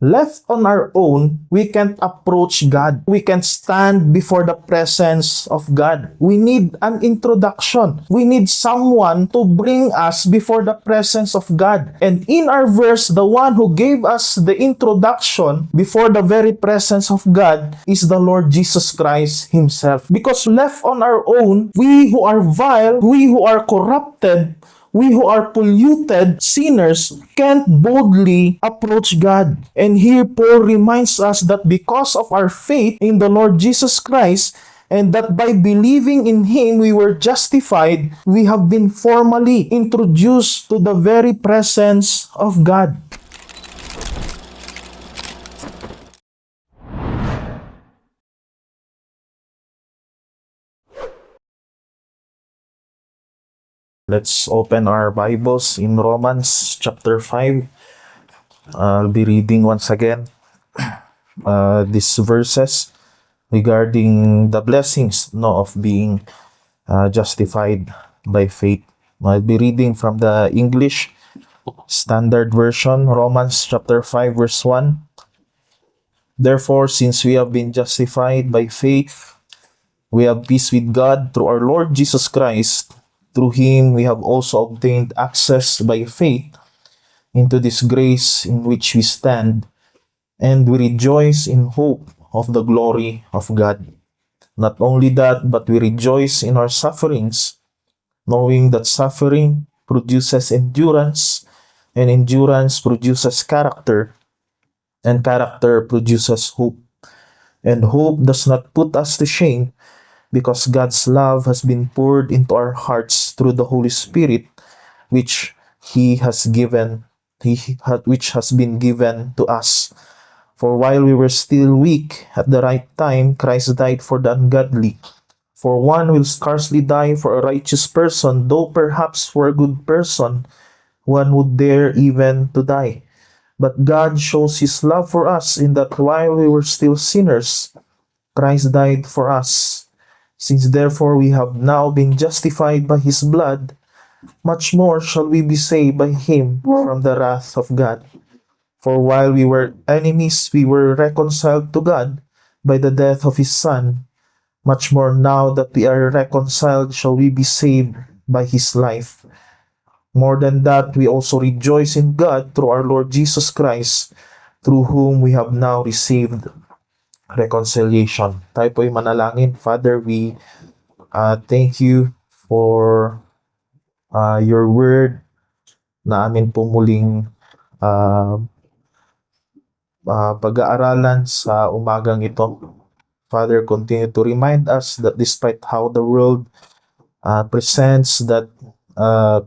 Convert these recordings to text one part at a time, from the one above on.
Left on our own, we can't approach God. We can't stand before the presence of God. We need an introduction. We need someone to bring us before the presence of God. And in our verse, the one who gave us the introduction before the very presence of God is the Lord Jesus Christ Himself. Because left on our own, we who are vile, we who are corrupted, we who are polluted sinners can't boldly approach God. And here Paul reminds us that because of our faith in the Lord Jesus Christ, and that by believing in Him we were justified, we have been formally introduced to the very presence of God. Let's open our Bibles in Romans chapter 5. I'll be reading once again these verses regarding the blessings of being justified by faith. I'll be reading from the English Standard Version, Romans chapter 5 verse 1. Therefore, since we have been justified by faith, we have peace with God through our Lord Jesus Christ. Through Him, we have also obtained access by faith into this grace in which we stand, and we rejoice in hope of the glory of God. Not only that, but we rejoice in our sufferings, knowing that suffering produces endurance, and endurance produces character, and character produces hope. And hope does not put us to shame, because God's love has been poured into our hearts through the Holy Spirit, which He has given, which has been given to us. For while we were still weak, at the right time, Christ died for the ungodly. For one will scarcely die for a righteous person, though perhaps for a good person one would dare even to die. But God shows His love for us in that while we were still sinners, Christ died for us. Since therefore we have now been justified by His blood, much more shall we be saved by Him from the wrath of God. For while we were enemies, we were reconciled to God by the death of His Son. Much more now that we are reconciled shall we be saved by His life. More than that, we also rejoice in God through our Lord Jesus Christ, through whom we have now received reconciliation. Tayo po'y manalangin. Father, we thank you for your word na amin po muling pag-aaralan sa umagang ito. Father, continue to remind us that despite how the world presents that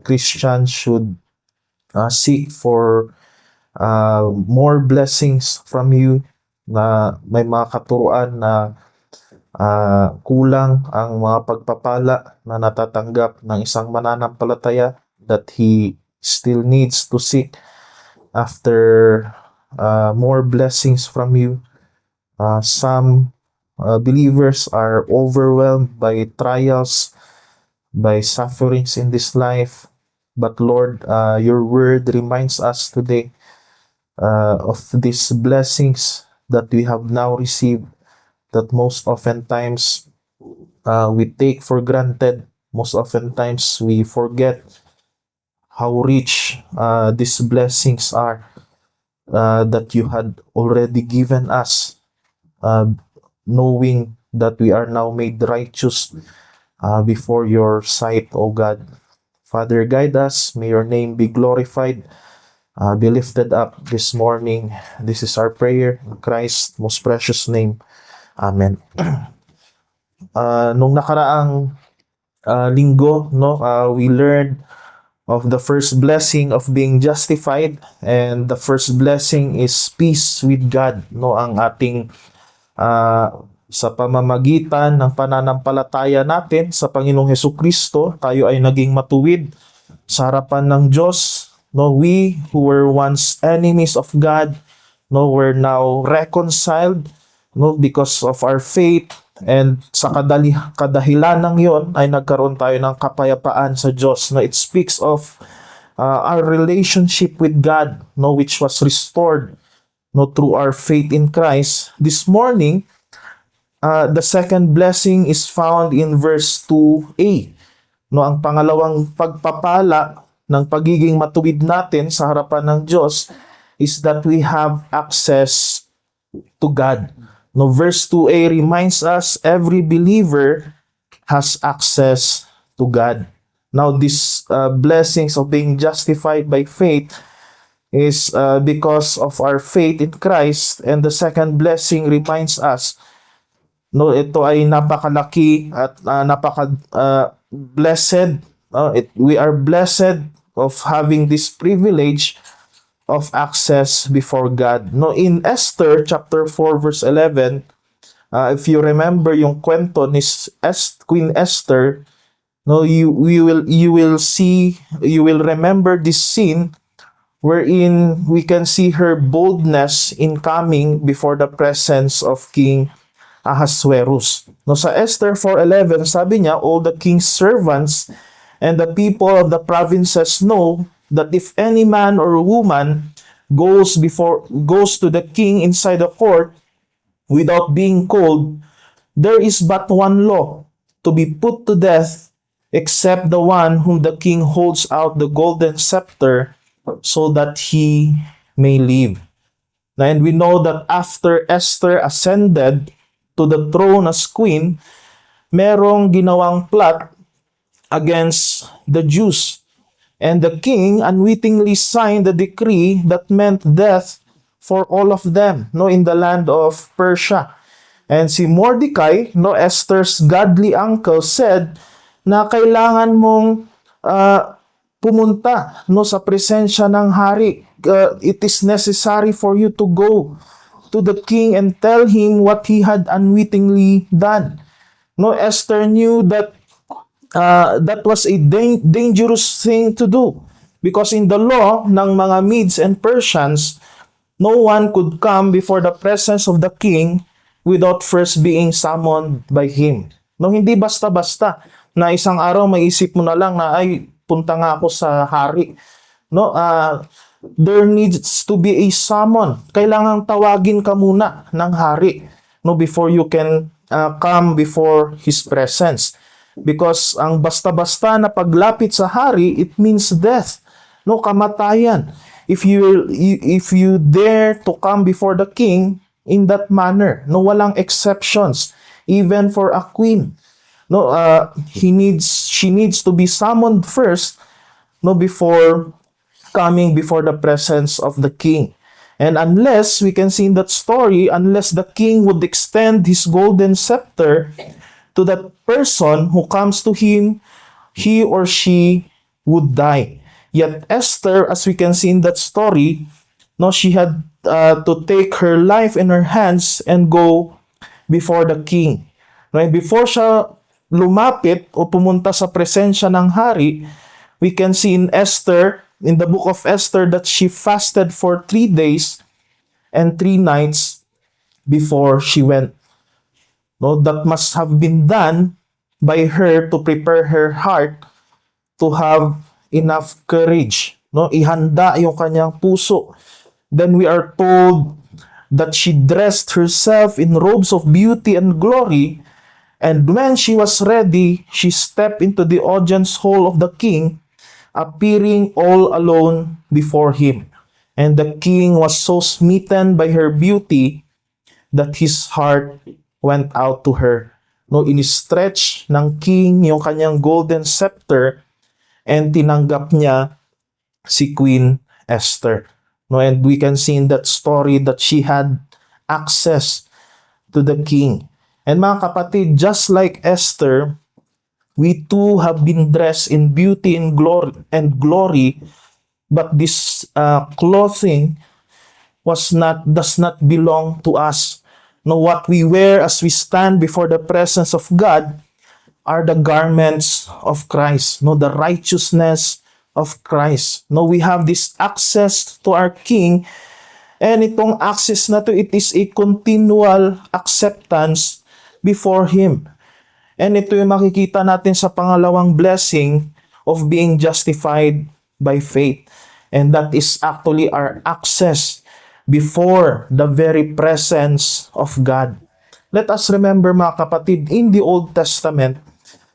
Christians should seek for more blessings from you, na may mga katuruan na kulang ang mga pagpapala na natatanggap ng isang mananampalataya, that he still needs to seek after more blessings from you. Some believers are overwhelmed by trials, by sufferings in this life. But Lord, your word reminds us today of these blessings that we have now received, that most oftentimes we take for granted. Most oftentimes we forget how rich these blessings are that you had already given us, knowing that we are now made righteous before your sight, O God. Father, guide us. May your name be glorified, be lifted up this morning. This is our prayer in Christ's most precious name. Amen. Nung nakaraang linggo, we learned of the first blessing of being justified, and the first blessing is peace with God. Ang ating sa pamamagitan ng pananampalataya natin sa Panginoong Hesukristo, tayo ay naging matuwid sa harapan ng Diyos. We who were once enemies of God, were now reconciled because of our faith, and sa kadahilan ng yon ay nagkaroon tayo ng kapayapaan sa Diyos. It speaks of our relationship with God, which was restored no, through our faith in Christ. This morning, the second blessing is found in verse 2a. No, ang pangalawang pagpapala ng pagiging matuwid natin sa harapan ng Diyos is that we have access to God. No, verse 2a reminds us every believer has access to God. Now, these blessings of being justified by faith is because of our faith in Christ. And the second blessing reminds us, no, ito ay napakalaki at blessed. We are blessed of having this privilege of access before God. No, in Esther chapter 4 verse 11, if you remember yung kwento ni Queen Esther, no, you will remember this scene wherein we can see her boldness in coming before the presence of King Ahasuerus. No, sa Esther 4:11, sabi niya, all the king's servants and the people of the provinces know that if any man or woman goes to the king inside the court without being called, there is but one law, to be put to death, except the one whom the king holds out the golden scepter so that he may live. And we know that after Esther ascended to the throne as queen, merong ginawang plot against the Jews. And the king unwittingly signed the decree that meant death for all of them, no, in the land of Persia. And si Mordecai, no, Esther's godly uncle, said na kailangan mong pumunta, no, sa presensya ng hari. It is necessary for you to go to the king and tell him what he had unwittingly done. No, Esther knew that that was a dangerous thing to do, because in the law ng mga Medes and Persians, no one could come before the presence of the king without first being summoned by him. No, hindi basta-basta na isang araw maisip mo na lang na ay punta nga ako sa hari. No, there needs to be a summon. Kailangang tawagin ka muna ng hari, no, before you can come before his presence. Because ang basta-basta na paglapit sa hari, it means death, no, kamatayan. If you dare to come before the king in that manner, no, walang exceptions, even for a queen. No, she needs to be summoned first, no, before coming before the presence of the king. And unless we can see in that story, unless the king would extend his golden scepter to that person who comes to him, he or she would die. Yet Esther, as we can see in that story, no, she had to take her life in her hands and go before the king. Right? Before siya lumapit o pumunta sa presensya ng hari, we can see in Esther, in the book of Esther, that she fasted for 3 days and 3 nights before she went. No, that must have been done by her to prepare her heart to have enough courage. No, ihanda yung kanyang puso. Then we are told that she dressed herself in robes of beauty and glory, and when she was ready, she stepped into the audience hall of the king, appearing all alone before him. And the king was so smitten by her beauty that his heart went out to her. No, in-stretch ng king yung kanyang golden scepter and tinanggap niya si Queen Esther. No, and we can see in that story that she had access to the king. And mga kapatid, just like Esther, we too have been dressed in beauty and glory, but this clothing does not belong to us. No, what we wear as we stand before the presence of God are the garments of Christ. No, the righteousness of Christ. No, we have this access to our King, and itong access na to, it is a continual acceptance before Him. And ito yung makikita natin sa pangalawang blessing of being justified by faith. And that is actually our access, before the very presence of God. Let us remember mga kapatid, in the Old Testament,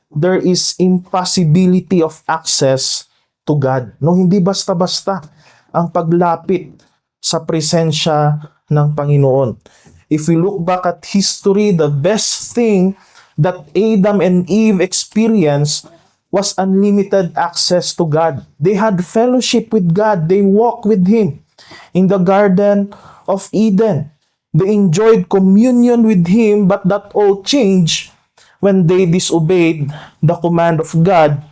there is impossibility of access to God. No, hindi basta-basta ang paglapit sa presensya ng Panginoon. If we look back at history, the best thing that Adam and Eve experienced was unlimited access to God. They had fellowship with God. They walked with Him in the Garden of Eden. They enjoyed communion with Him, but that all changed when they disobeyed the command of God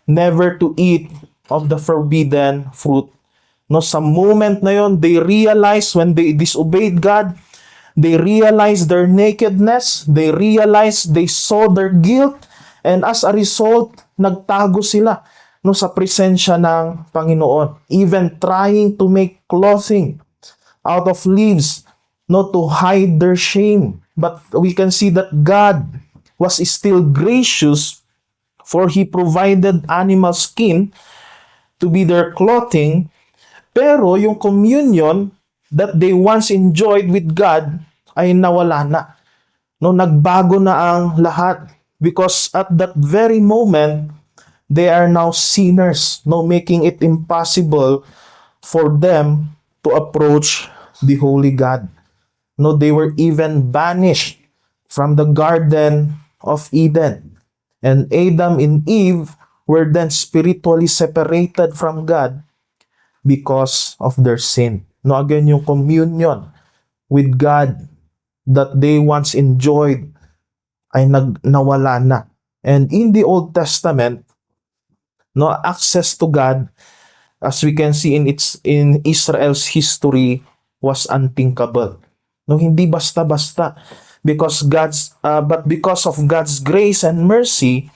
never to eat of the forbidden fruit. No, sa moment na yon, they realized when they disobeyed God, they realized their nakedness, they realized they saw their guilt, and as a result, nagtago sila no sa presensya ng Panginoon, even trying to make clothing out of leaves no to hide their shame. But we can see that God was still gracious, for He provided animal skin to be their clothing, pero yung communion that they once enjoyed with God ay nawala na. No, nagbago na ang lahat, because at that very moment they are now sinners, no, making it impossible for them to approach the holy God. No, they were even banished from the Garden of Eden. And Adam and Eve were then spiritually separated from God because of their sin. No, again, yung communion with God that they once enjoyed ay nawala na. And in the Old Testament, no, access to God, as we can see in Israel's history, was unthinkable. No, hindi basta-basta, because but because of God's grace and mercy,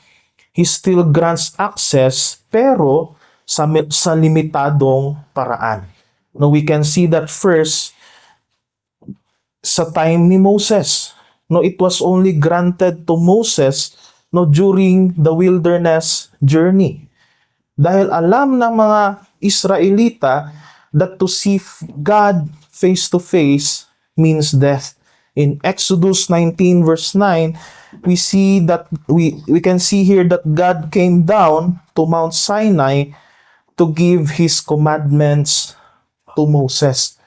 He still grants access, pero sa limitadong paraan. No, we can see that first sa time ni Moses. No, it was only granted to Moses no during the wilderness journey. Dahil alam ng mga Israelita that to see God face to face means death. In Exodus 19 verse 9, we see that we can see here that God came down to Mount Sinai to give His commandments to Moses.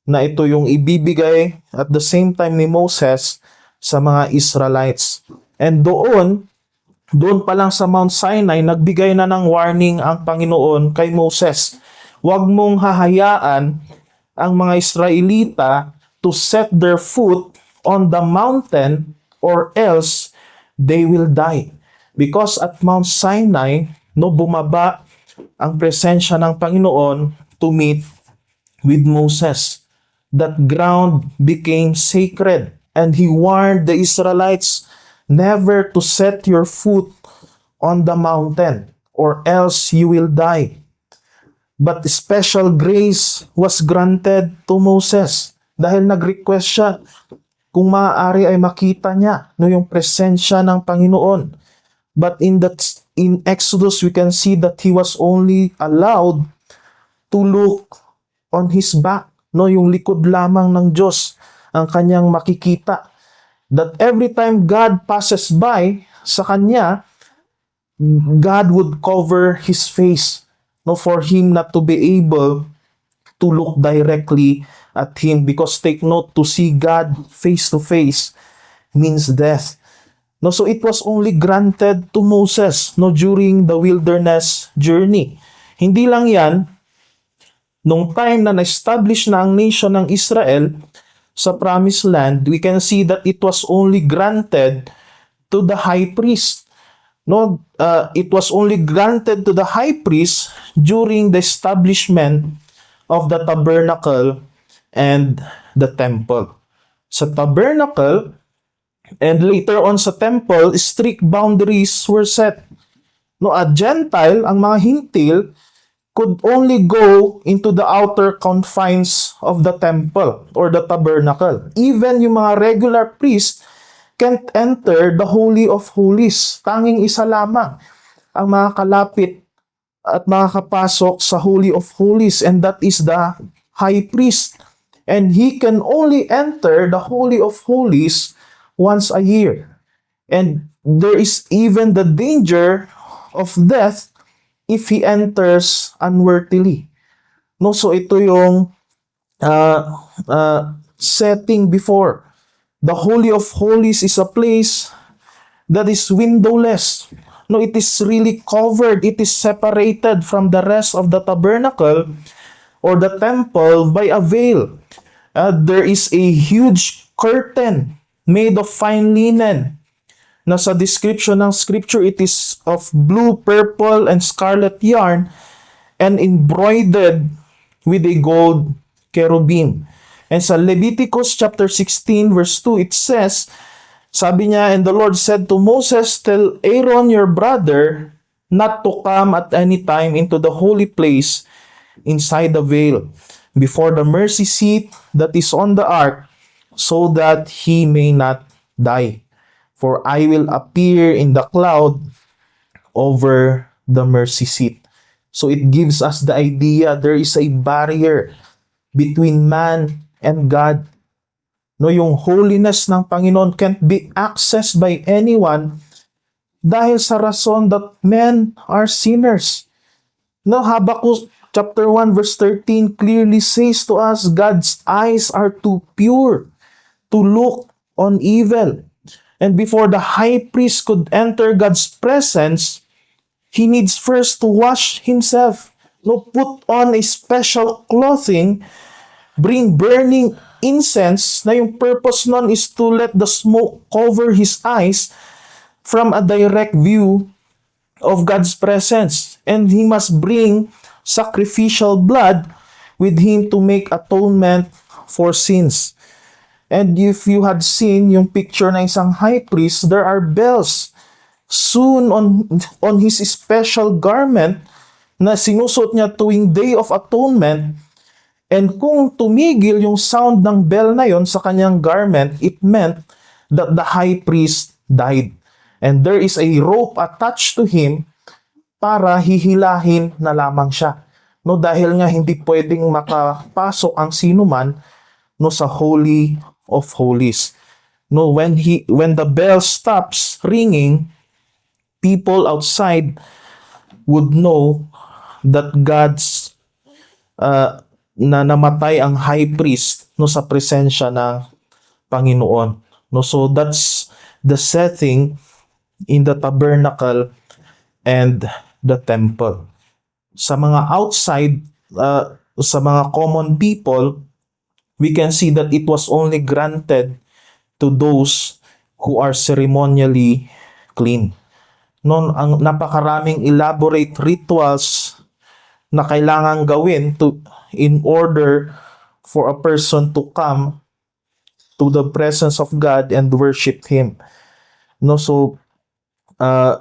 Na ito yung ibibigay at the same time ni Moses sa mga Israelites. And doon pa lang sa Mount Sinai, nagbigay na ng warning ang Panginoon kay Moses. Huwag mong hahayaan ang mga Israelita to set their foot on the mountain, or else they will die. Because at Mount Sinai, no, bumaba ang presensya ng Panginoon to meet with Moses. That ground became sacred, and He warned the Israelites never to set your foot on the mountain, or else you will die. But special grace was granted to Moses dahil nag-request siya kung maaari ay makita niya no yung presensya ng Panginoon. But in Exodus, we can see that he was only allowed to look on his back. No, yung likod lamang ng Diyos ang kanyang makikita. That every time God passes by sa kanya, God would cover his face, no, for him not to be able to look directly at him. Because take note, to see God face to face means death. No, so it was only granted to Moses no during the wilderness journey. Hindi lang yan, nung time na na-establish na ang nation ng Israel sa promised land, we can see that it was only granted to the high priest. No, it was only granted to the high priest during the establishment of the tabernacle and the temple. Sa tabernacle and later on sa temple, strict boundaries were set. No, a Gentile, ang mga hintil, could only go into the outer confines of the temple or the tabernacle. Even yung mga regular priests can't enter the Holy of Holies. Tanging isa lamang ang makakalapit at makakapasok sa Holy of Holies, and that is the high priest. And he can only enter the Holy of Holies once a year. And there is even the danger of death if he enters unworthily. No, so ito yung uh, setting before. The Holy of Holies is a place that is windowless. No, it is really covered. It is separated from the rest of the tabernacle or the temple by a veil. There is a huge curtain made of fine linen. Nasa description ng scripture, it is of blue, purple, and scarlet yarn and embroidered with a gold cherubim. And sa Leviticus chapter 16 verse 2, it says, sabi niya, and the Lord said to Moses, tell Aaron your brother not to come at any time into the holy place inside the veil before the mercy seat that is on the ark, so that he may not die. For I will appear in the cloud over the mercy seat. So it gives us the idea there is a barrier between man and God. No, yung holiness ng Panginoon can't be accessed by anyone dahil sa rason that men are sinners. No, Habakkuk chapter 1 verse 13 clearly says to us, God's eyes are too pure to look on evil. And before the high priest could enter God's presence, he needs first to wash himself. No, put on a special clothing, bring burning incense, na yung purpose nun is to let the smoke cover his eyes from a direct view of God's presence. And he must bring sacrificial blood with him to make atonement for sins. And if you had seen yung picture ng isang high priest, there are bells soon on his special garment na sinusuot niya tuwing Day of Atonement. And kung tumigil yung sound ng bell na yon sa kanyang garment, it meant that the high priest died. And there is a rope attached to him para hihilahin na lamang siya. No, dahil nga hindi pwedeng makapasok ang sinuman no sa Holy of Holies. No, when the bell stops ringing, people outside would know that God's na namatay ang high priest no sa presensya ng Panginoon. No, so that's the setting in the tabernacle and the temple. Sa mga outside, sa mga common people, we can see that it was only granted to those who are ceremonially clean. No, ang napakaraming elaborate rituals na kailangan gawin in order for a person to come to the presence of God and worship Him. No, so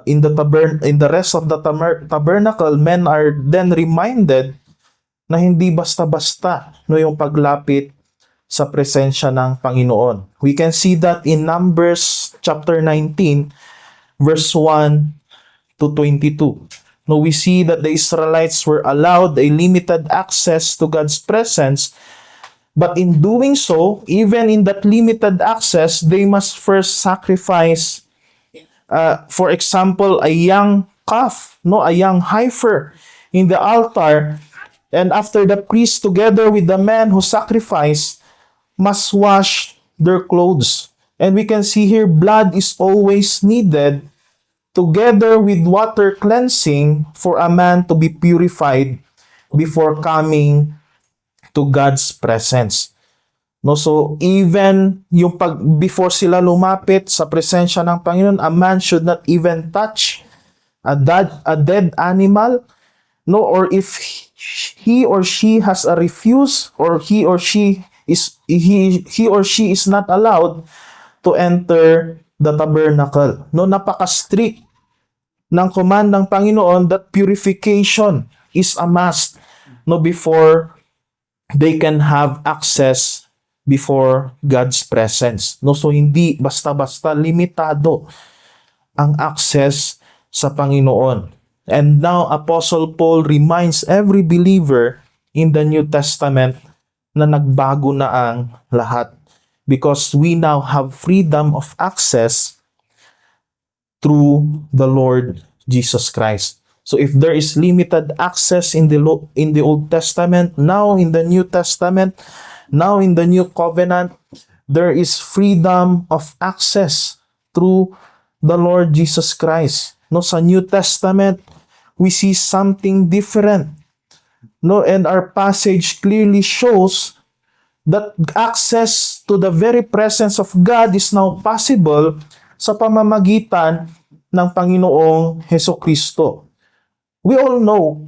in the rest of the tabernacle, men are then reminded na hindi basta-basta no yung paglapit sa presensya ng Panginoon. We can see that in Numbers chapter 19 verse 1 to 22. No, we see that the Israelites were allowed a limited access to God's presence, but in doing so, even in that limited access, they must first sacrifice, for example, a young calf, no, a young heifer in the altar, and after the priest together with the men who sacrificed must wash their clothes. And we can see here blood is always needed together with water cleansing for a man to be purified before coming to God's presence. No, so even yung before sila lumapit sa presensya ng Panginoon, a man should not even touch a dead animal, no, or if he or she has a refuse, or he or she is not allowed to enter the tabernacle. No, napaka-strict ng command ng Panginoon that purification is a must, no, before they can have access before God's presence. No, so hindi basta-basta, limitado ang access sa Panginoon. And now Apostle Paul reminds every believer in the New Testament na nagbago na ang lahat. Because we now have freedom of access through the Lord Jesus Christ. So if there is limited access in the Old Testament, now in the New Testament, now in the New Covenant, there is freedom of access through the Lord Jesus Christ. No, sa New Testament, we see something different. No, and our passage clearly shows that access to the very presence of God is now possible sa pamamagitan ng Panginoong Hesukristo. We all know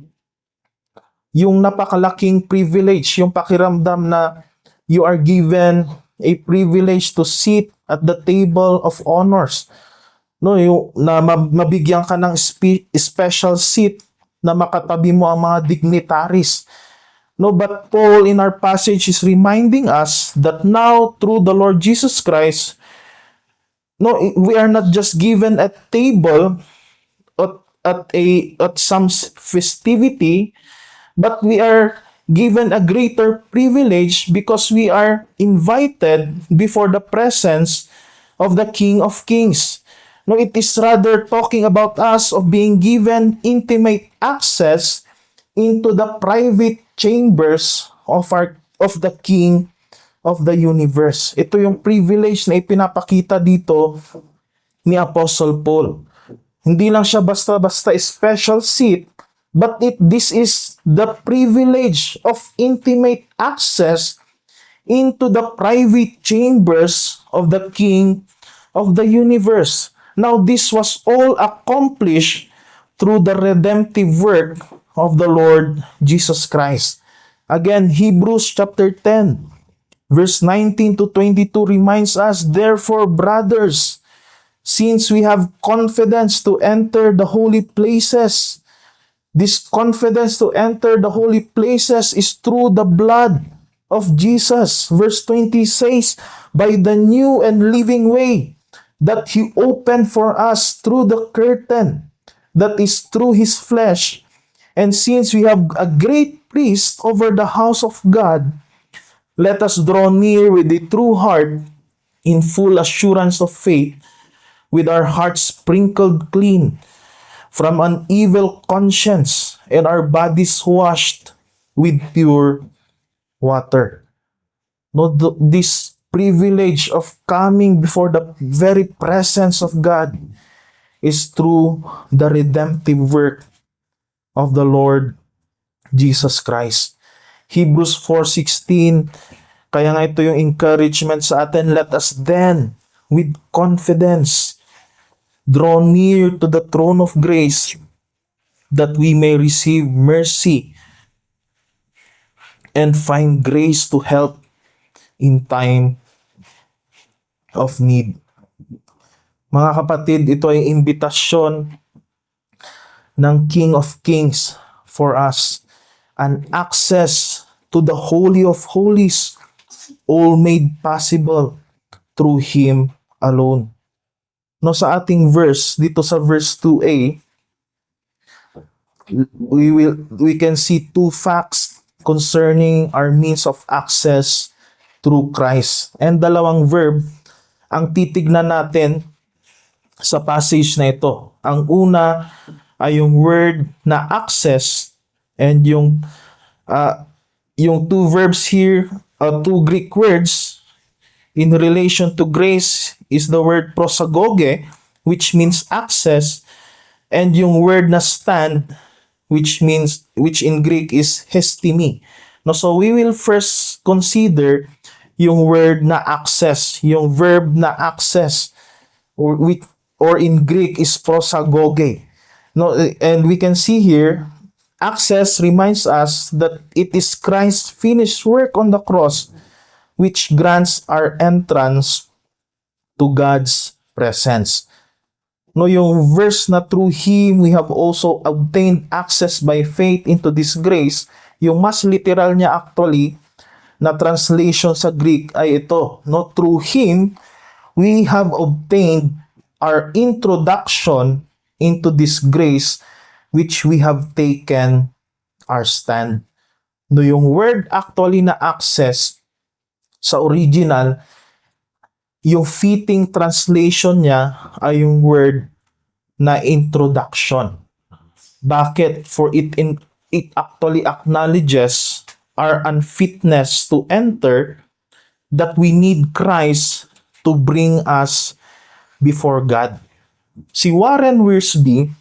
yung napakalaking privilege, yung pakiramdam na you are given a privilege to sit at the table of honors. No, yung na mabigyan ka ng special seat na makatabi mo ang mga dignitaries. No, but Paul in our passage is reminding us that now through the Lord Jesus Christ, no, we are not just given a table at some festivity, but we are given a greater privilege because we are invited before the presence of the King of Kings. No, it is rather talking about us of being given intimate access into the private chambers of the King of the universe. Ito yung privilege na ipinapakita dito ni Apostle Paul. Hindi lang siya basta-basta special seat, but this is the privilege of intimate access into the private chambers of the King of the universe. Now, this was all accomplished through the redemptive work of the Lord Jesus Christ. Again, Hebrews chapter 10, verse 19 to 22 reminds us, "Therefore, brothers, since we have confidence to enter the holy places," this confidence to enter the holy places is through the blood of Jesus. Verse 20 says, "By the new and living way that He opened for us through the curtain, that is through His flesh. And since we have a great priest over the house of God, let us draw near with a true heart in full assurance of faith, with our hearts sprinkled clean from an evil conscience and our bodies washed with pure water." No, this privilege of coming before the very presence of God is through the redemptive work of the Lord Jesus Christ. Hebrews 4:16, kaya nga ito yung encouragement sa atin, "Let us then with confidence draw near to the throne of grace, that we may receive mercy and find grace to help in time of need." Mga kapatid, ito ay imbitasyon ng King of Kings for us, an access to the Holy of Holies, all made possible through Him alone. No, sa ating verse, dito sa verse 2a, we can see two facts concerning our means of access through Christ. And dalawang verb ang titignan natin sa passage na ito. Ang una ay yung word na access, and yung two verbs here, two Greek words in relation to grace is the word prosagoge, which means access, and yung word na stand, which in Greek is hestimi. No, so we will first consider yung word na access, yung verb na access, or in Greek is prosagoge. No, and we can see here, access reminds us that it is Christ's finished work on the cross which grants our entrance to God's presence. No, yung verse na through Him we have also obtained access by faith into this grace, yung mas literal niya actually na translation sa Greek ay ito, no, through Him we have obtained our introduction into this grace which we have taken our stand. No, yung word actually na access sa original, yung fitting translation niya ay yung word na introduction. Bakit? For it actually acknowledges our unfitness to enter, that we need Christ to bring us before God. Si Warren Wiersbe,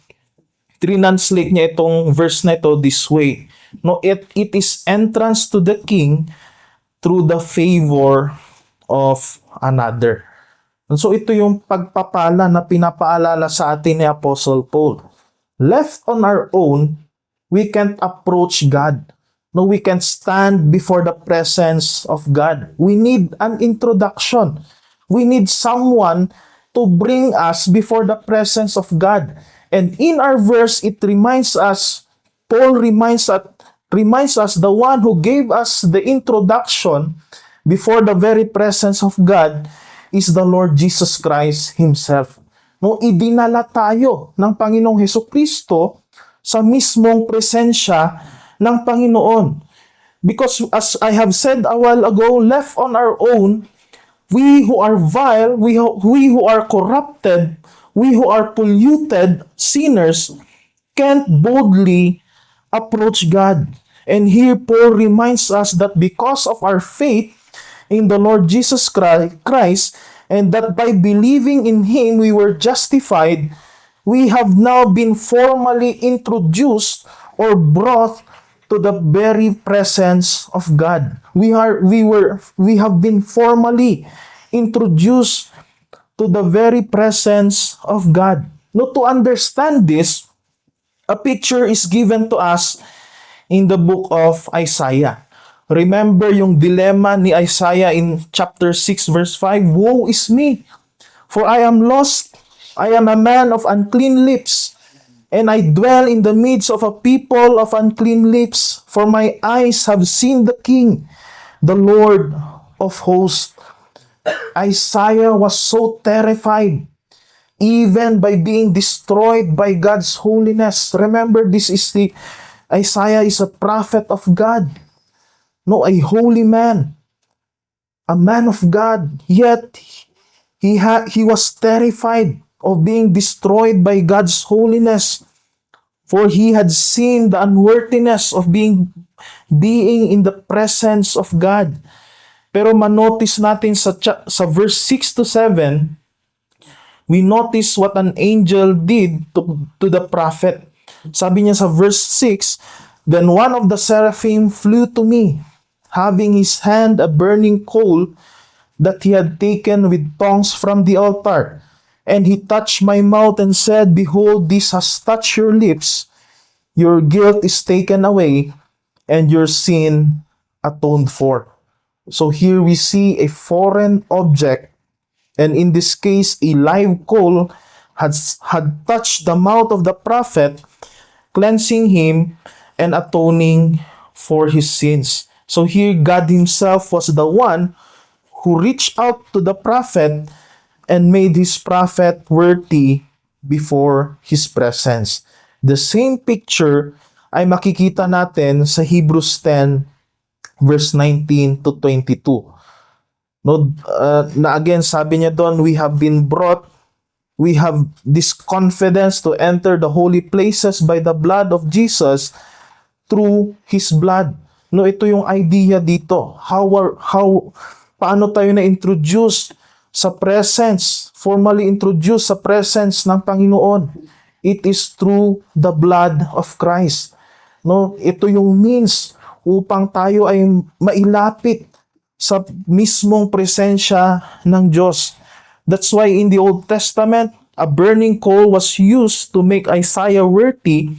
translate niya itong verse na ito this way. No, it is entrance to the king through the favor of another. And so ito yung pagpapala na pinapaalala sa atin ni Apostle Paul. Left on our own, we can't approach God. No, we can't stand before the presence of God. We need an introduction. We need someone to bring us before the presence of God. And in our verse, it reminds us, Paul reminds us the one who gave us the introduction before the very presence of God is the Lord Jesus Christ Himself. No, idinala tayo ng Panginoong Hesukristo sa mismong presensya ng Panginoon. Because as I have said a while ago, left on our own, we who are vile, we who are corrupted, we who are polluted sinners can't boldly approach God. And here Paul reminds us that because of our faith in the Lord Jesus Christ, and that by believing in Him we were justified, we have now been formally introduced or brought to the very presence of God. We have been formally introduced to the very presence of God. Now, to understand this, a picture is given to us in the book of Isaiah. Remember yung dilemma ni Isaiah in chapter 6 verse 5, "Woe is me, for I am lost. I am a man of unclean lips, and I dwell in the midst of a people of unclean lips, for my eyes have seen the King, the Lord of hosts." Isaiah was so terrified, even by being destroyed by God's holiness. Remember, Isaiah is a prophet of God. No, a holy man, a man of God, yet he was terrified of being destroyed by God's holiness, for he had seen the unworthiness of being in the presence of God. Pero manotice natin sa verse 6 to 7, we notice what an angel did to the prophet. Sabi niya sa verse 6, "Then one of the seraphim flew to me, having his hand a burning coal that he had taken with tongs from the altar. And he touched my mouth and said, Behold, this has touched your lips. Your guilt is taken away, and your sin atoned for." So here we see a foreign object, and in this case, a live coal had touched the mouth of the prophet, cleansing him and atoning for his sins. So here, God Himself was the one who reached out to the prophet and made his prophet worthy before His presence. The same picture ay makikita natin sa Hebrews 10 verse 19 to 22. No, na again, sabi niya doon, we have this confidence to enter the holy places by the blood of Jesus through His blood. No, ito yung idea dito. Paano tayo na-introduce sa presence, formally introduce sa presence ng Panginoon? It is through the blood of Christ. No, ito yung means upang tayo ay mailapit sa mismong presensya ng Diyos. That's why in the Old Testament, a burning coal was used to make Isaiah worthy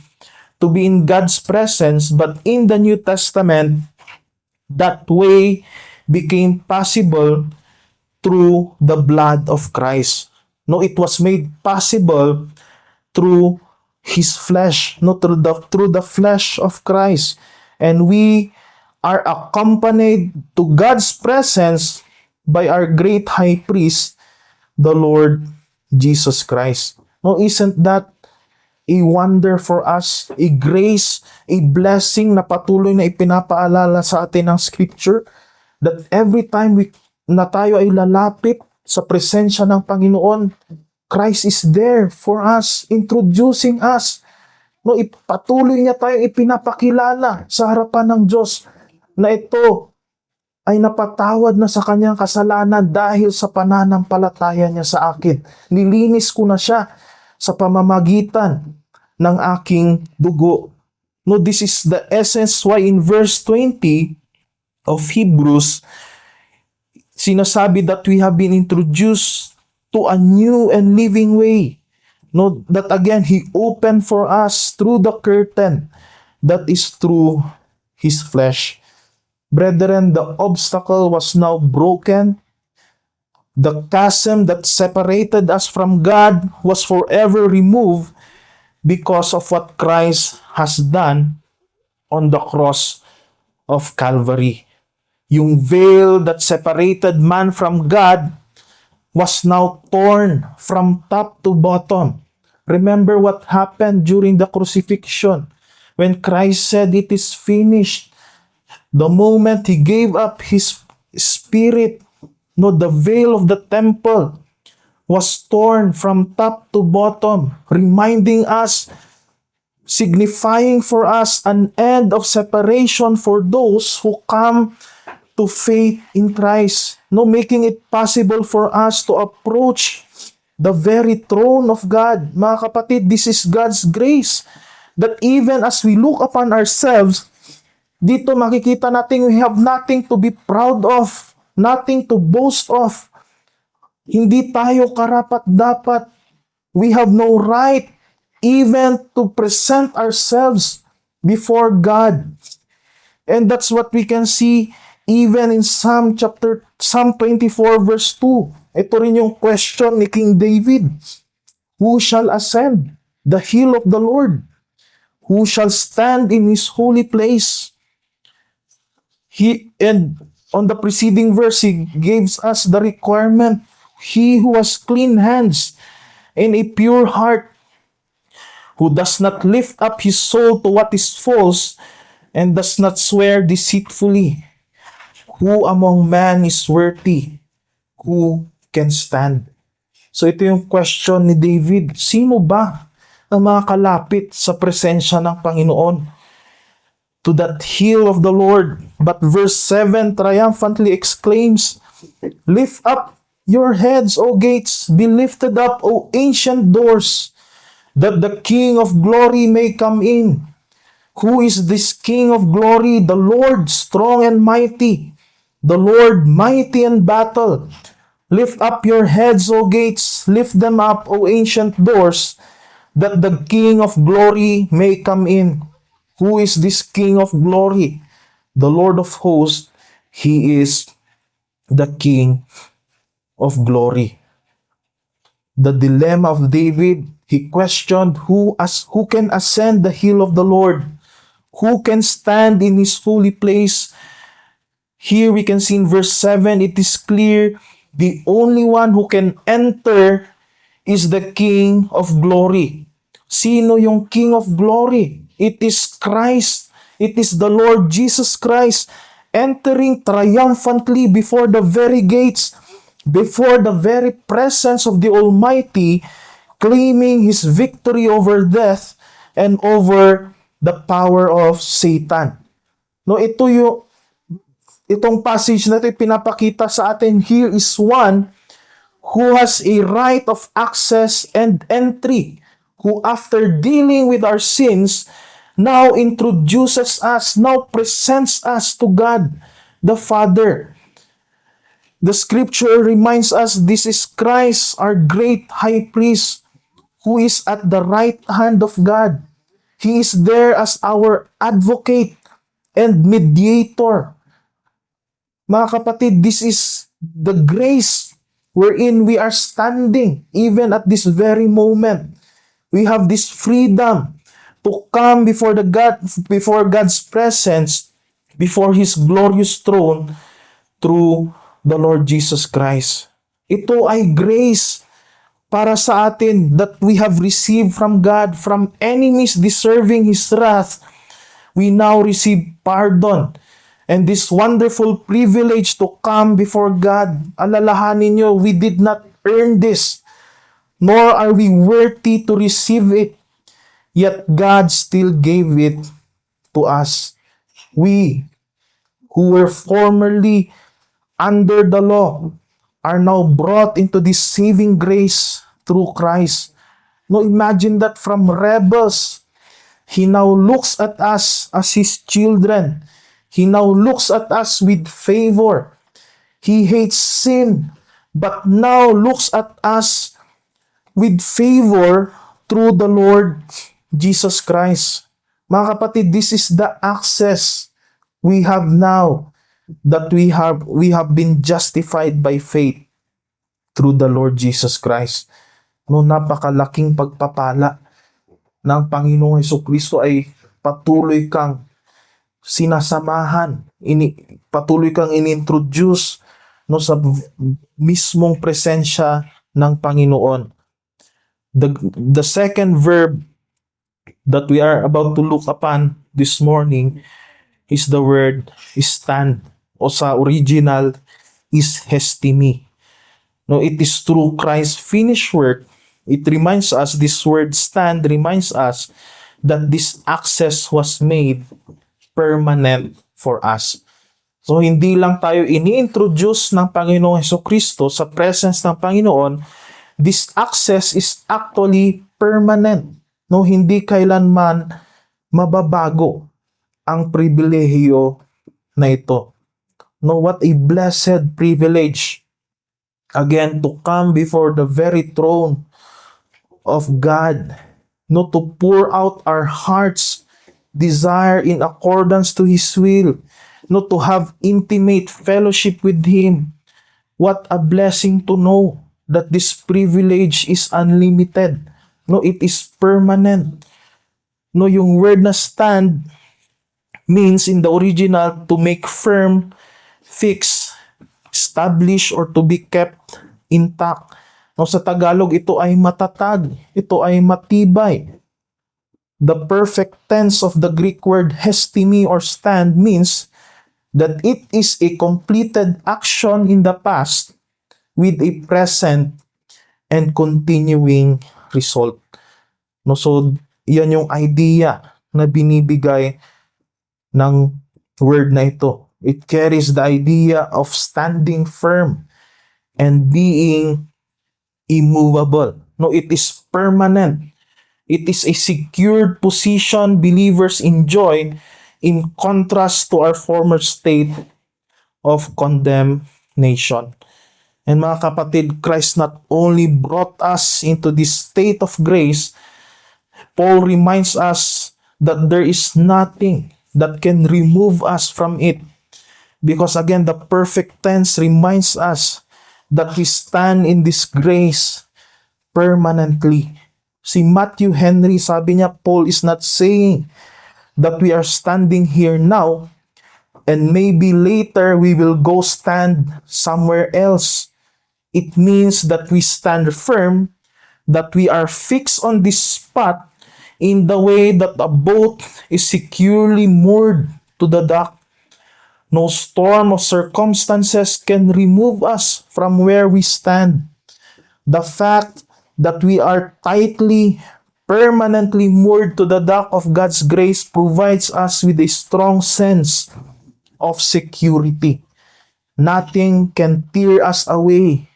to be in God's presence, but in the New Testament, that way became possible through the blood of Christ. No, it was made possible through His flesh, no, through the flesh of Christ. And we are accompanied to God's presence by our great high priest, the Lord Jesus Christ. No, isn't that a wonder for us, a grace, a blessing na patuloy na ipinapaalala sa atin ng Scripture, that every time na tayo ay lalapit sa presensya ng Panginoon, Christ is there for us, introducing us. No, ipatuloy niya tayong ipinapakilala sa harapan ng Diyos na ito ay napatawad na sa kanyang kasalanan dahil sa pananampalataya niya sa akin. Nilinis ko na siya sa pamamagitan ng aking dugo. No, this is the essence why in verse 20 of Hebrews, sinasabi that we have been introduced to a new and living way. No, that again, He opened for us through the curtain that is through His flesh. Brethren, the obstacle was now broken. The chasm that separated us from God was forever removed because of what Christ has done on the cross of Calvary. Yung veil that separated man from God was now torn from top to bottom. Remember what happened during the crucifixion when Christ said, "It is finished." The moment He gave up His spirit, no, the veil of the temple was torn from top to bottom, reminding us, signifying for us an end of separation for those who come to faith in Christ, no, making it possible for us to approach the very throne of God. Mga kapatid, this is God's grace, that even as we look upon ourselves, dito makikita natin we have nothing to be proud of, nothing to boast of. Hindi tayo karapat-dapat. We have no right even to present ourselves before God. And that's what we can see even in Psalm 24 verse 2. Ito rin yung question ni King David. Who shall ascend the hill of the Lord? Who shall stand in His holy place? And on the preceding verse, he gives us the requirement. He who has clean hands and a pure heart, who does not lift up his soul to what is false, and does not swear deceitfully. Who among man is worthy? Who can stand? So ito yung question ni David. Sino ba ang mga kalapit sa presensya ng Panginoon? To that hill of the Lord. But verse 7 triumphantly exclaims, "Lift up your heads, O gates, be lifted up, O ancient doors, that the King of glory may come in." Who is this King of glory? The Lord strong and mighty, the Lord mighty in battle. Lift up your heads, O gates, lift them up, O ancient doors, that the King of glory may come in. Who is this King of glory? The Lord of hosts. He is the King of glory. The dilemma of David, he questioned who can ascend the hill of the Lord? Who can stand in His holy place? Here we can see in verse 7, it is clear the only one who can enter is the King of glory. Sino yung King of glory? It is Christ. It is the Lord Jesus Christ entering triumphantly before the very gates, before the very presence of the Almighty, claiming His victory over death and over the power of Satan. No, itong passage na ito pinapakita sa atin here is one who has a right of access and entry, who after dealing with our sins, now introduces us, now presents us to God the Father. The scripture reminds us this is Christ, our great high priest, who is at the right hand of God. He is there as our advocate and mediator. Mga kapatid, this is the grace wherein we are standing even at this very moment. We have this freedom to come before God's presence, before His glorious throne through the Lord Jesus Christ. Ito ay grace para sa atin that we have received from God, from enemies deserving His wrath, we now receive pardon. And this wonderful privilege to come before God, alalahanin nyo, we did not earn this, nor are we worthy to receive it. Yet God still gave it to us. We, who were formerly under the law, are now brought into this saving grace through Christ. No, imagine that, from rebels, He now looks at us as His children. He now looks at us with favor. He hates sin, but now looks at us with favor through the Lord Jesus Christ. Mga kapatid, this is the access we have now, that we have been justified by faith through the Lord Jesus Christ. No, napakalaking pagpapala ng Panginoong Hesukristo ay patuloy kang sinasamahan, patuloy kang inintroduce, no, sa mismong presensya ng Panginoon. The second verb that we are about to look upon this morning is the word stand, o sa original is hestimi. No, it is through Christ's finished work. It reminds us, this word stand reminds us that this access was made permanent for us. So, hindi lang tayo ini-introduce ng Panginoong Hesukristo sa presence ng Panginoon, this access is actually permanent. No, hindi kailanman mababago ang pribilehiyo na ito. No, what a blessed privilege, again, to come before the very throne of God, no, to pour out our hearts' desire in accordance to His will, no, to have intimate fellowship with Him. What a blessing to know that this privilege is unlimited. No, it is permanent. No, yung word na stand means in the original to make firm, fix, establish, or to be kept intact. No, sa Tagalog, ito ay matatag. Ito ay matibay. The perfect tense of the Greek word hestimi or stand means that it is a completed action in the past with a present and continuing result. No, so yan yung idea na binibigay ng word na ito. It carries the idea of standing firm and being immovable. No, it is permanent. It is a secured position believers enjoy, in contrast to our former state of condemnation. And mga kapatid, Christ not only brought us into this state of grace, Paul reminds us that there is nothing that can remove us from it. Because again, the perfect tense reminds us that we stand in this grace permanently. Si Matthew Henry, sabi niya, Paul is not saying that we are standing here now and maybe later we will go stand somewhere else. It means that we stand firm, that we are fixed on this spot in the way that a boat is securely moored to the dock. No storm of circumstances can remove us from where we stand. The fact that we are tightly, permanently moored to the dock of God's grace provides us with a strong sense of security. Nothing can tear us away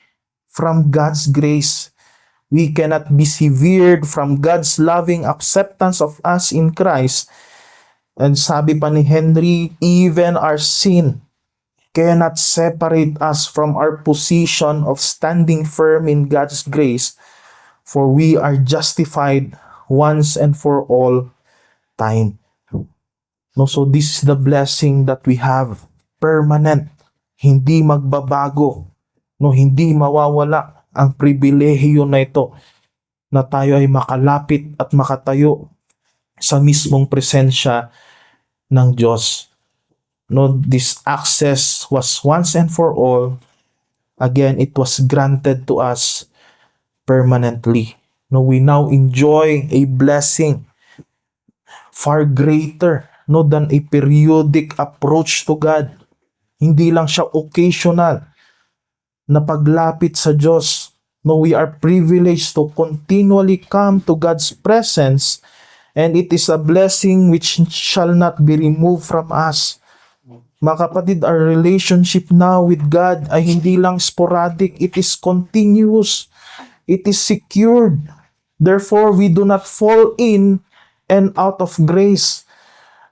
from God's grace. We cannot be severed from God's loving acceptance of us in Christ. And sabi pa ni Henry, even our sin cannot separate us from our position of standing firm in God's grace, for we are justified once and for all time. No, so this is the blessing that we have, permanent, hindi magbabago, no, hindi mawawala ang pribilehiyo na ito, na tayo ay makalapit at makatayo sa mismong presensya ng Diyos. No, this access was once and for all. Again, it was granted to us permanently. No, we now enjoy a blessing far greater, no, than a periodic approach to God. Hindi lang siya occasional na paglapit sa Diyos. No, we are privileged to continually come to God's presence, and it is a blessing which shall not be removed from us. Mga kapatid, our relationship now with God ay hindi lang sporadic, it is continuous. It is secured. Therefore, we do not fall in and out of grace.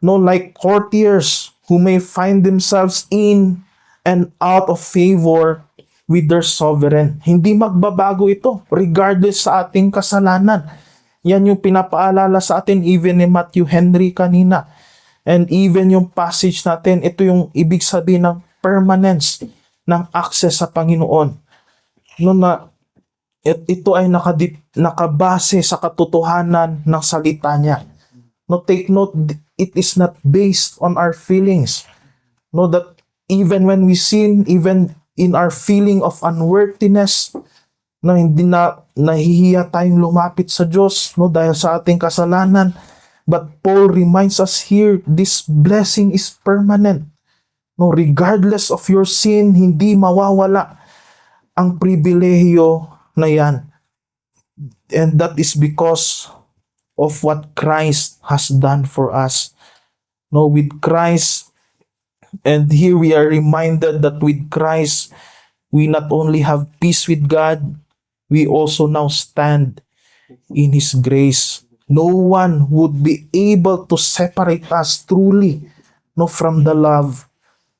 No, like courtiers who may find themselves in and out of favor with their sovereign. Hindi magbabago ito regardless sa ating kasalanan. Yan yung pinapaalala sa atin even ni Matthew Henry kanina. And even yung passage natin, ito yung ibig sabihin ng permanence ng access sa Panginoon. No, na ito ay nakabase sa katotohanan ng salita niya. No, take note, it is not based on our feelings. No, that even when we sin, even in our feeling of unworthiness, na hindi na nahihiya tayong lumapit sa Diyos, no, dahil sa ating kasalanan. But Paul reminds us here, this blessing is permanent. No, regardless of your sin, hindi mawawala ang pribilehiyo na yan. And that is because of what Christ has done for us. No, with Christ, and here we are reminded that with Christ, we not only have peace with God, we also now stand in His grace. No one would be able to separate us truly, no, from the love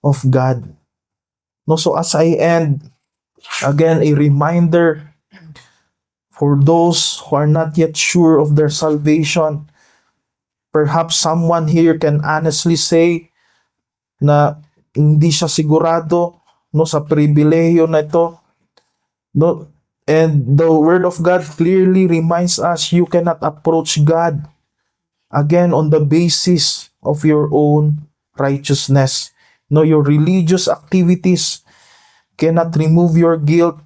of God. No, so as I end, again, a reminder for those who are not yet sure of their salvation. Perhaps someone here can honestly say na hindi siya sigurado, no, sa pribilehiyo na ito. No, and the Word of God clearly reminds us you cannot approach God again on the basis of your own righteousness. No, your religious activities cannot remove your guilt.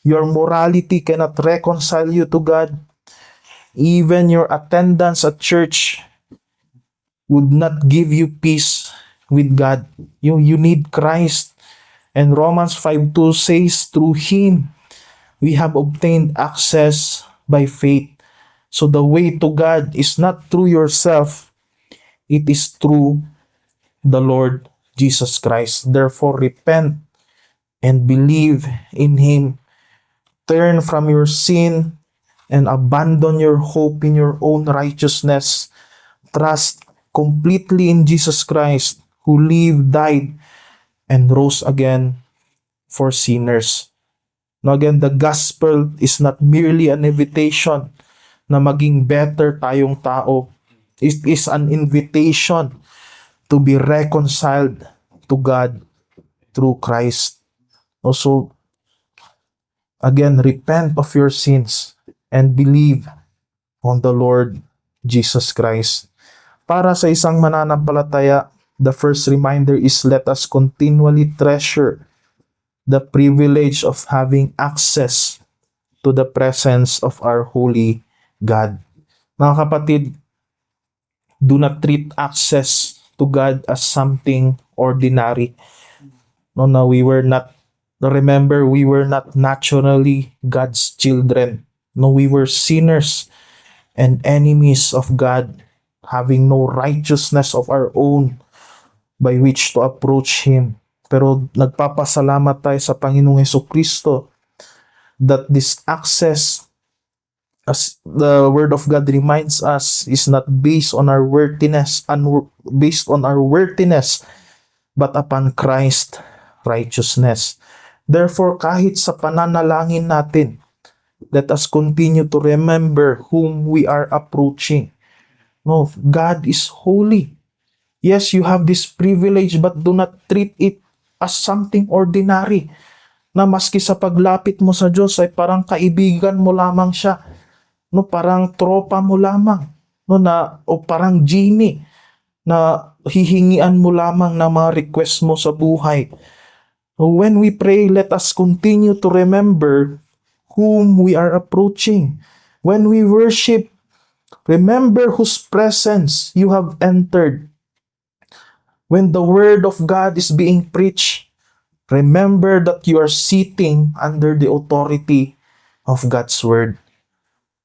Your morality cannot reconcile you to God. Even your attendance at church would not give you peace with God. You need Christ. And Romans 5:2 says, through Him, we have obtained access by faith. So the way to God is not through yourself. It is through the Lord Jesus Christ. Therefore, repent and believe in Him. Turn from your sin and abandon your hope in your own righteousness. Trust completely in Jesus Christ, who lived, died, and rose again for sinners. Now again, the gospel is not merely an invitation na maging better tayong tao. It is an invitation to be reconciled to God through Christ. Also, again, repent of your sins and believe on the Lord Jesus Christ. Para sa isang mananampalataya, the first reminder is let us continually treasure the privilege of having access to the presence of our holy God. Mga kapatid, do not treat access to God as something ordinary. No, we were not, remember, we were not naturally God's children. No, we were sinners and enemies of God, having no righteousness of our own by which to approach Him. Pero nagpapasalamat tayo sa Panginoong Hesukristo that this access, as the Word of God reminds us, is not based on our worthiness, but upon Christ's righteousness. Therefore, kahit sa pananalangin natin, let us continue to remember whom we are approaching. No, God is holy. Yes, you have this privilege, but do not treat it as something ordinary. Na maski sa paglapit mo sa Diyos ay parang kaibigan mo lamang siya. No, parang tropa mo lamang. No, o parang genie na hihingian mo lamang ng mga request mo sa buhay. When we pray, let us continue to remember whom we are approaching. When we worship, remember whose presence you have entered. When the word of God is being preached, remember that you are sitting under the authority of God's word.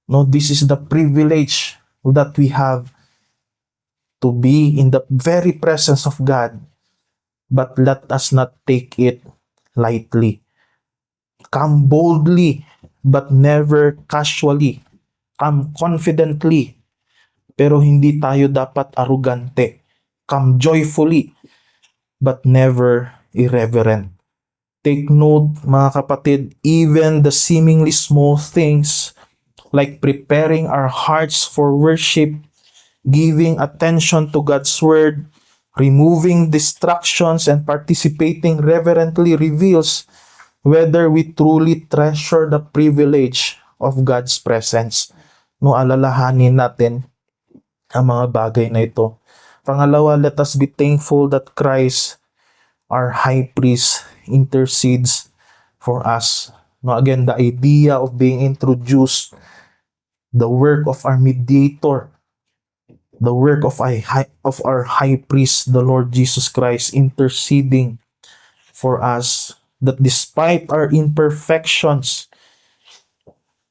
No, this is the privilege that we have to be in the very presence of God, but let us not take it lightly. Come boldly, but never casually. Come confidently, pero hindi tayo dapat arugante. Come joyfully, but never irreverent. Take note, mga kapatid, even the seemingly small things like preparing our hearts for worship, giving attention to God's word, removing distractions, and participating reverently reveals whether we truly treasure the privilege of God's presence. No, alalahanin natin ang mga bagay na ito. Pangalawa, let us be thankful that Christ, our high priest, intercedes for us. No, again, the idea of being introduced, the work of our mediator, the work of our high priest, the Lord Jesus Christ, interceding for us, that despite our imperfections,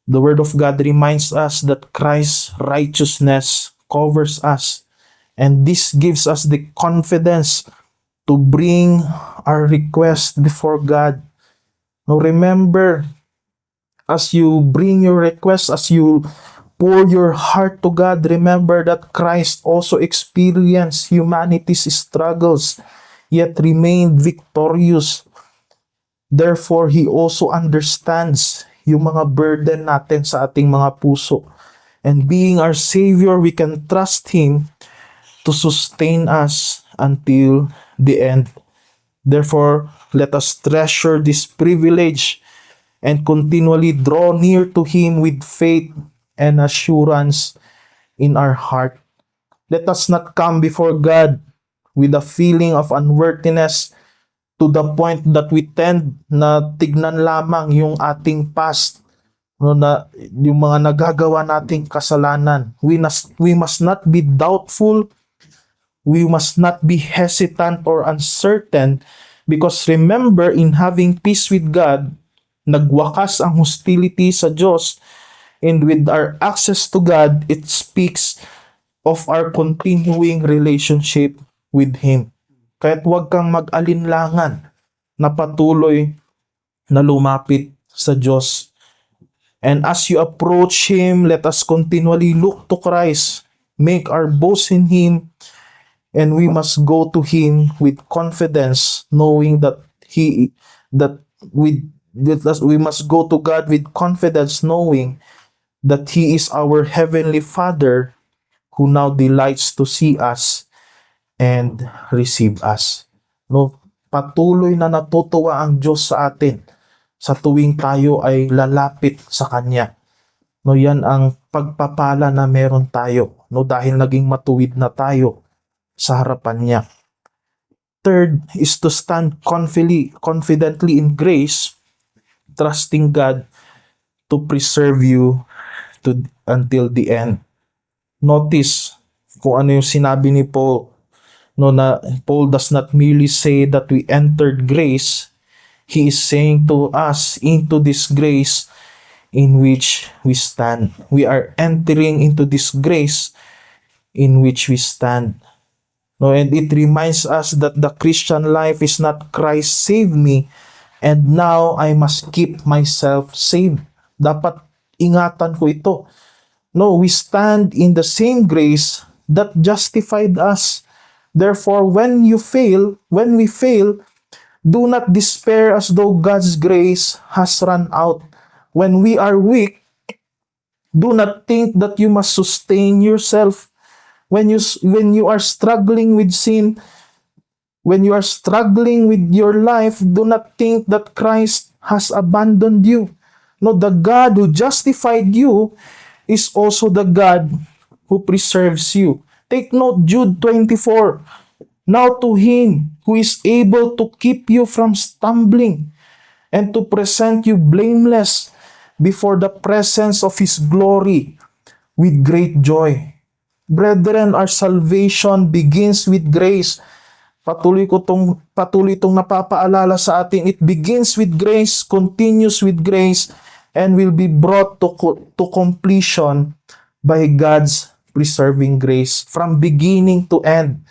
the Word of God reminds us that Christ's righteousness covers us, and this gives us the confidence to bring our request before God. Now remember, as you bring your request, as you pour your heart to God, remember that Christ also experienced humanity's struggles, yet remained victorious. Therefore, He also understands yung mga burden natin sa ating mga puso. And being our Savior, we can trust Him to sustain us until the end. Therefore, let us treasure this privilege and continually draw near to Him with faith and assurance in our heart. Let us not come before God with a feeling of unworthiness to the point that we tend na tignan lamang yung ating past, no, na yung mga nagagawa nating kasalanan. We must not be doubtful. We must not be hesitant or uncertain, because remember, in having peace with God, nagwakas ang hostility sa Diyos, and with our access to God, it speaks of our continuing relationship with Him. Kaya't huwag kang mag-alinlangan na patuloy na lumapit sa Diyos. And as you approach Him, let us continually look to Christ, make our boast in Him, and we must go to Him with confidence, knowing that we must go to God with confidence, knowing that He is our Heavenly Father who now delights to see us and receive us. No, patuloy na natutuwa ang Diyos sa atin sa tuwing tayo ay lalapit sa Kanya. No, yan ang pagpapala na meron tayo, no, dahil naging matuwid na tayo sa harapan Niya. Third is to stand confidently in grace, trusting God to preserve you until the end. Notice kung ano yung sinabi ni Paul, no, na Paul does not merely say that we entered grace. He is saying to us, into this grace in which we stand. We are entering into this grace in which we stand. No, and it reminds us that the Christian life is not Christ saved me and now I must keep myself saved. Dapat ingatan ko ito. No, we stand in the same grace that justified us. Therefore, when we fail, do not despair as though God's grace has run out. When we are weak, do not think that you must sustain yourself. When you are struggling with sin, when you are struggling with your life, do not think that Christ has abandoned you. No, the God who justified you is also the God who preserves you. Take note, Jude 24. Now to Him who is able to keep you from stumbling and to present you blameless before the presence of His glory with great joy. Brethren, our salvation begins with grace. Patuloy itong napapaalala sa atin. It begins with grace, continues with grace, and will be brought to completion by God's preserving grace. From beginning to end,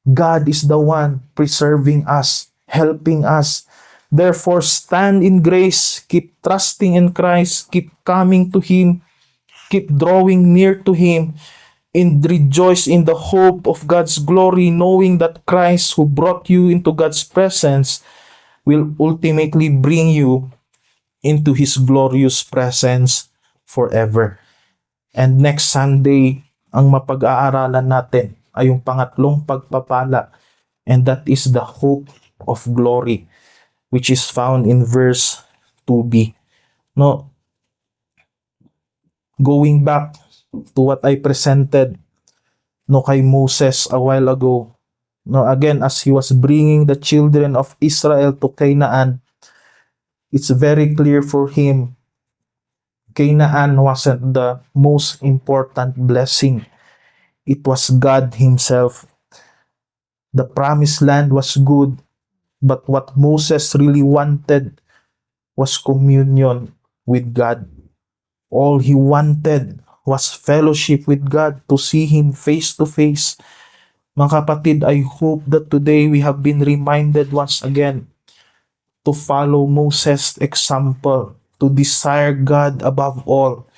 God is the one preserving us, helping us. Therefore, stand in grace, keep trusting in Christ, keep coming to Him, keep drawing near to Him, and rejoice in the hope of God's glory, knowing that Christ, who brought you into God's presence, will ultimately bring you into His glorious presence forever. And next Sunday, ang mapag-aaralan natin ay yung pangatlong pagpapala, and that is the hope of glory, which is found in verse 2b. No, going back to what I presented kay Moses a while ago. Again, as he was bringing the children of Israel to Canaan, it's very clear for him, Canaan wasn't the most important blessing. It was God Himself. The promised land was good, but what Moses really wanted was communion with God. All he wanted was fellowship with God, to see Him face to face. Mga kapatid, I hope that today we have been reminded once again to follow Moses' example, to desire God above all,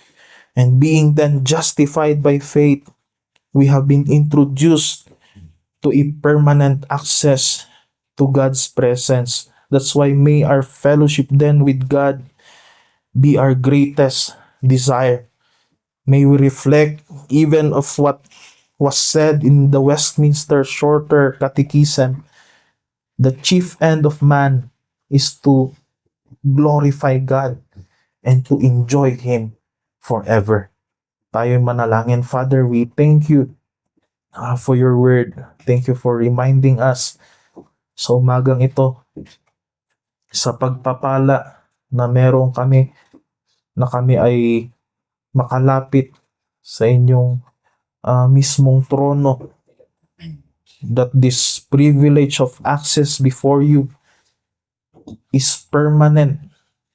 and being then justified by faith, we have been introduced to a permanent access to God's presence. That's why may our fellowship then with God be our greatest desire. May we reflect even of what was said in the Westminster Shorter Catechism. The chief end of man is to glorify God and to enjoy Him forever. Tayo'y manalangin. Father, we thank you for your word. Thank you for reminding us sa umagang ito, sa pagpapala na meron kami, na kami ay makalapit sa inyong mismong trono. That this privilege of access before you is permanent.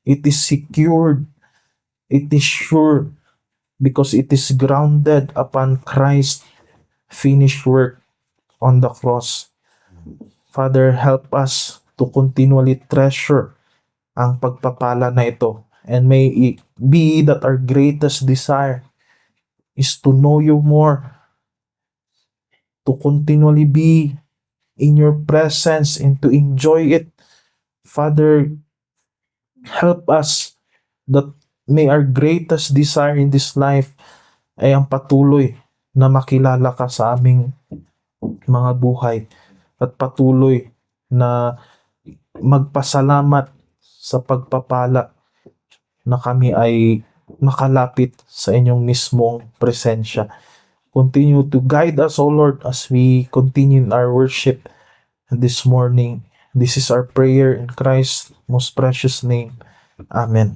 It is secured. It is sure, because it is grounded upon Christ's finished work on the cross. Father, help us to continually treasure ang pagpapala na ito. And may it be that our greatest desire is to know you more, to continually be in your presence and to enjoy it. Father, help us that may our greatest desire in this life ay ang patuloy na makilala ka sa aming mga buhay, at patuloy na magpasalamat sa pagpapala na kami ay makalapit sa inyong mismong presensya. Continue to guide us, O Lord, as we continue in our worship this morning. This is our prayer in Christ's most precious name. Amen.